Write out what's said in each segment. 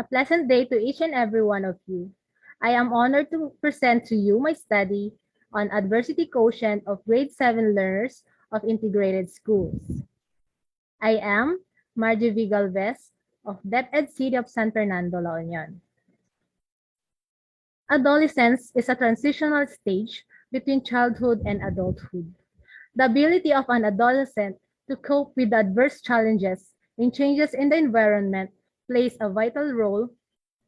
A pleasant day to each and every one of you. I am honored to present to you my study on adversity quotient of grade 7 learners of integrated schools. I am Margie Galvez of DepEd City of San Fernando, La Union. Adolescence is a transitional stage between childhood and adulthood. The ability of an adolescent to cope with adverse challenges and changes in the environment plays a vital role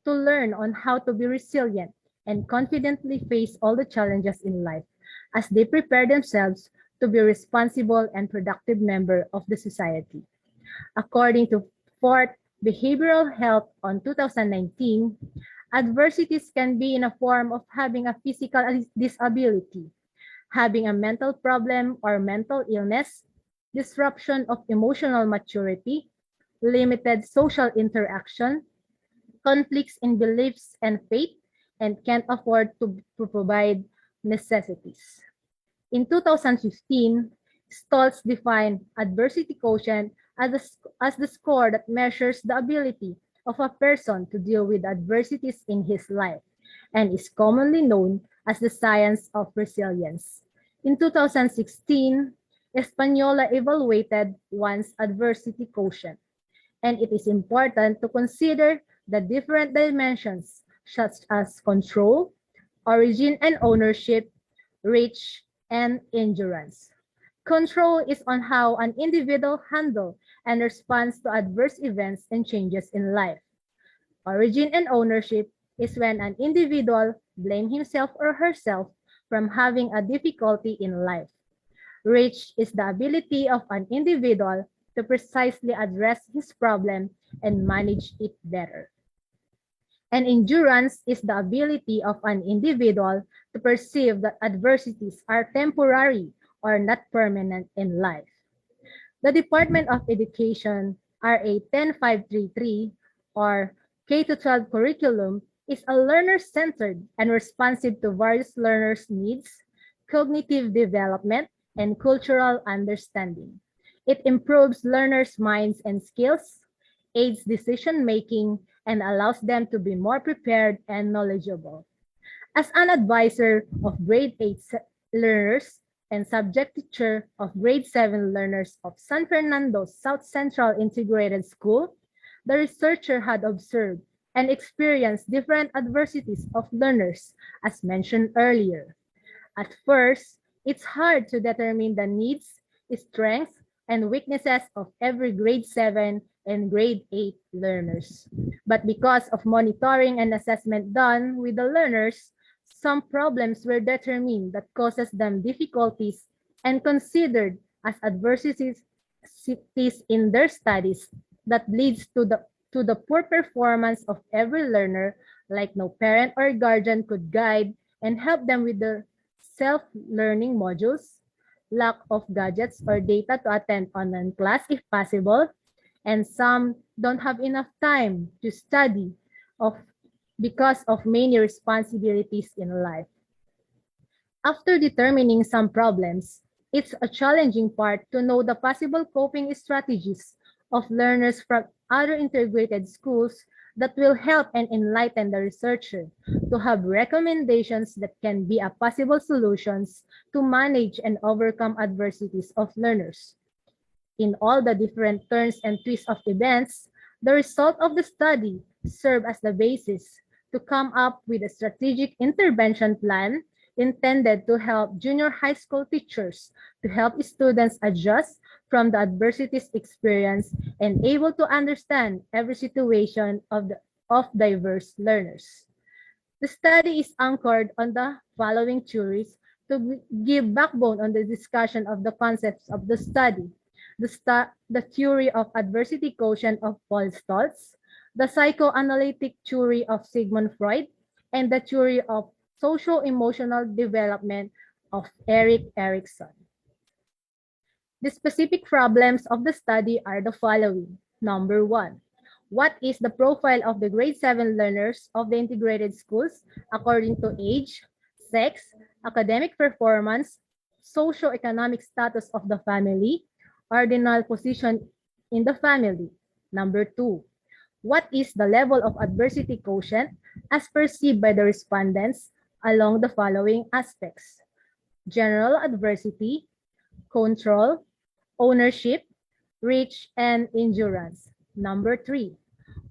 to learn on how to be resilient and confidently face all the challenges in life as they prepare themselves to be responsible and productive member of the society. According to Fourth Behavioral Health on 2019, adversities can be in a form of having a physical disability, having a mental problem or mental illness, disruption of emotional maturity, limited social interaction, conflicts in beliefs and faith, and can't afford to provide necessities. In 2015, Stoltz defined adversity quotient as the score that measures the ability of a person to deal with adversities in his life and is commonly known as the science of resilience. In 2016, Espanola evaluated one's adversity quotient, and it is important to consider the different dimensions such as control, origin and ownership, reach, and endurance. Control is on how an individual handles and responds to adverse events and changes in life. Origin and ownership is when an individual blames himself or herself from having a difficulty in life. Reach is the ability of an individual to precisely address his problem and manage it better. And endurance is the ability of an individual to perceive that adversities are temporary or not permanent in life. The Department of Education RA 10533 or K-12 curriculum is a learner-centered and responsive to various learners' needs, cognitive development, and cultural understanding. It improves learners' minds and skills, aids decision-making, and allows them to be more prepared and knowledgeable. As an advisor of grade 8 learners and subject teacher of grade 7 learners of San Fernando South Central Integrated School, the researcher had observed and experienced different adversities of learners, as mentioned earlier. At first, it's hard to determine the needs, strengths, and weaknesses of every grade 7 and grade 8 learners. But because of monitoring and assessment done with the learners, some problems were determined that causes them difficulties and considered as adversities in their studies that leads to the poor performance of every learner, like no parent or guardian could guide and help them with the self-learning modules, lack of gadgets or data to attend online class if possible, and some don't have enough time to study because of many responsibilities in life. After determining some problems, it's a challenging part to know the possible coping strategies of learners from other integrated schools that will help and enlighten the researcher to have recommendations that can be a possible solutions to manage and overcome adversities of learners. In all the different turns and twists of events, the result of the study served as the basis to come up with a strategic intervention plan intended to help junior high school teachers to help students adjust from the adversities experienced and able to understand every situation of diverse learners. The study is anchored on the following theories to give backbone on the discussion of the concepts of the study. The theory of adversity quotient of Paul Stoltz, the psychoanalytic theory of Sigmund Freud, and the theory of social-emotional development of Erik Erikson. The specific problems of the study are the following. Number 1. What is the profile of the grade 7 learners of the integrated schools according to age, sex, academic performance, socio-economic status of the family, ordinal position in the family? Number 2. What is the level of adversity quotient as perceived by the respondents along the following aspects: general adversity, control, ownership, reach, and endurance. Number 3,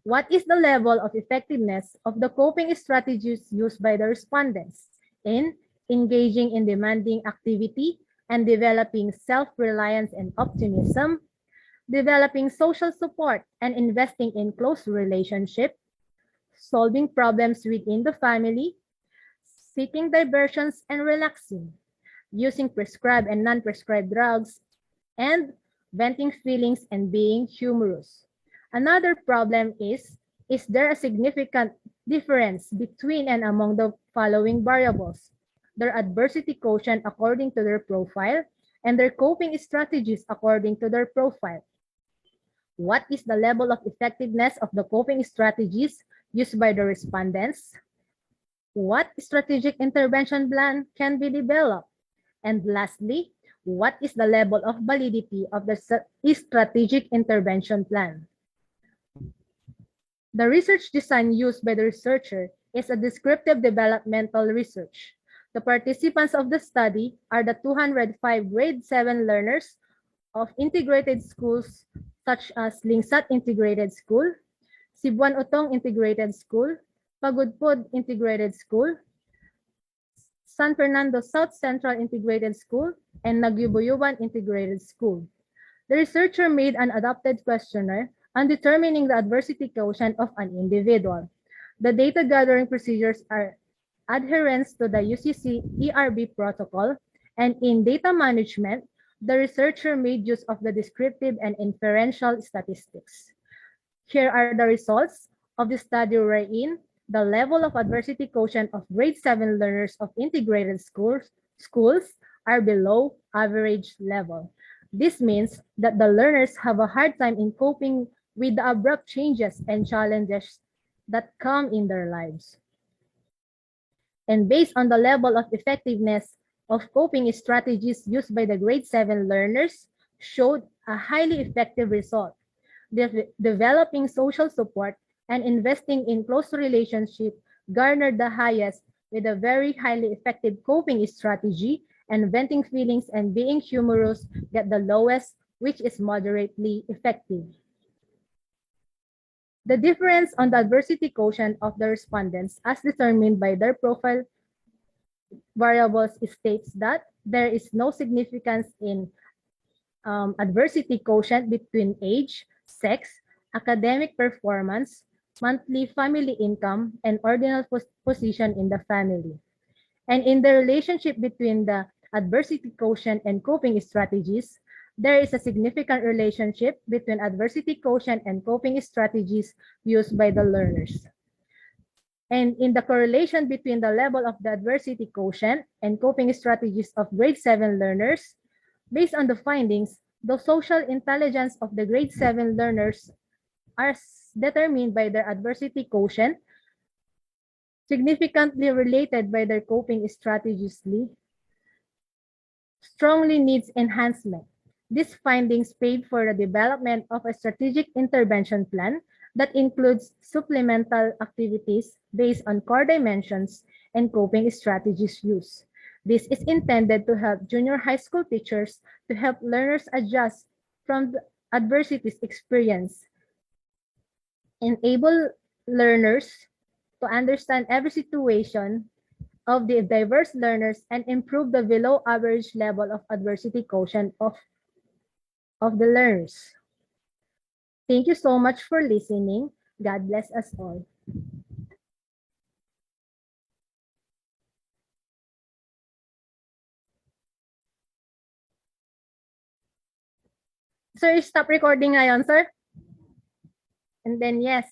what is the level of effectiveness of the coping strategies used by the respondents in engaging in demanding activity and developing self-reliance and optimism, developing social support and investing in close relationship, solving problems within the family, seeking diversions and relaxing, using prescribed and non-prescribed drugs, and venting feelings and being humorous. Another problem is there a significant difference between and among the following variables: their adversity quotient according to their profile, and their coping strategies according to their profile? What is the level of effectiveness of the coping strategies used by the respondents? What strategic intervention plan can be developed? And lastly, what is the level of validity of the strategic intervention plan? The research design used by the researcher is a descriptive developmental research. The participants of the study are the 205 grade 7 learners of integrated schools such as Lingsat Integrated School, Cebuan Utong Integrated School, Pagudpud Integrated School, San Fernando South Central Integrated School, and Nagyuboyuban Integrated School. The researcher made an adapted questionnaire on determining the adversity quotient of an individual. The data gathering procedures are adherence to the UCC ERB protocol, and in data management, the researcher made use of the descriptive and inferential statistics. Here are the results of the study wherein the level of adversity quotient of grade 7 learners of integrated schools are below average level. This means that the learners have a hard time in coping with the abrupt changes and challenges that come in their lives. And based on the level of effectiveness of coping strategies used by the grade 7 learners showed a highly effective result. Developing social support and investing in close relationship garnered the highest, with a very highly effective coping strategy, and venting feelings and being humorous get the lowest, which is moderately effective. The difference on the adversity quotient of the respondents as determined by their profile variables states that there is no significance in adversity quotient between age, sex, academic performance, monthly family income, and ordinal position in the family. And in the relationship between the adversity quotient and coping strategies, there is a significant relationship between adversity quotient and coping strategies used by the learners. And in the correlation between the level of the adversity quotient and coping strategies of grade 7 learners, based on the findings, the social intelligence of the grade 7 learners are determined by their adversity quotient, significantly related by their coping strategies, strongly needs enhancement. These findings paved for the development of a strategic intervention plan that includes supplemental activities based on core dimensions and coping strategies used. This is intended to help junior high school teachers to help learners adjust from the adversities experienced, enable learners to understand every situation of the diverse learners, and improve the below average level of adversity quotient of the learners. Thank you so much for listening. God bless us all. Sir, stop recording ngayon, sir. And then, yes.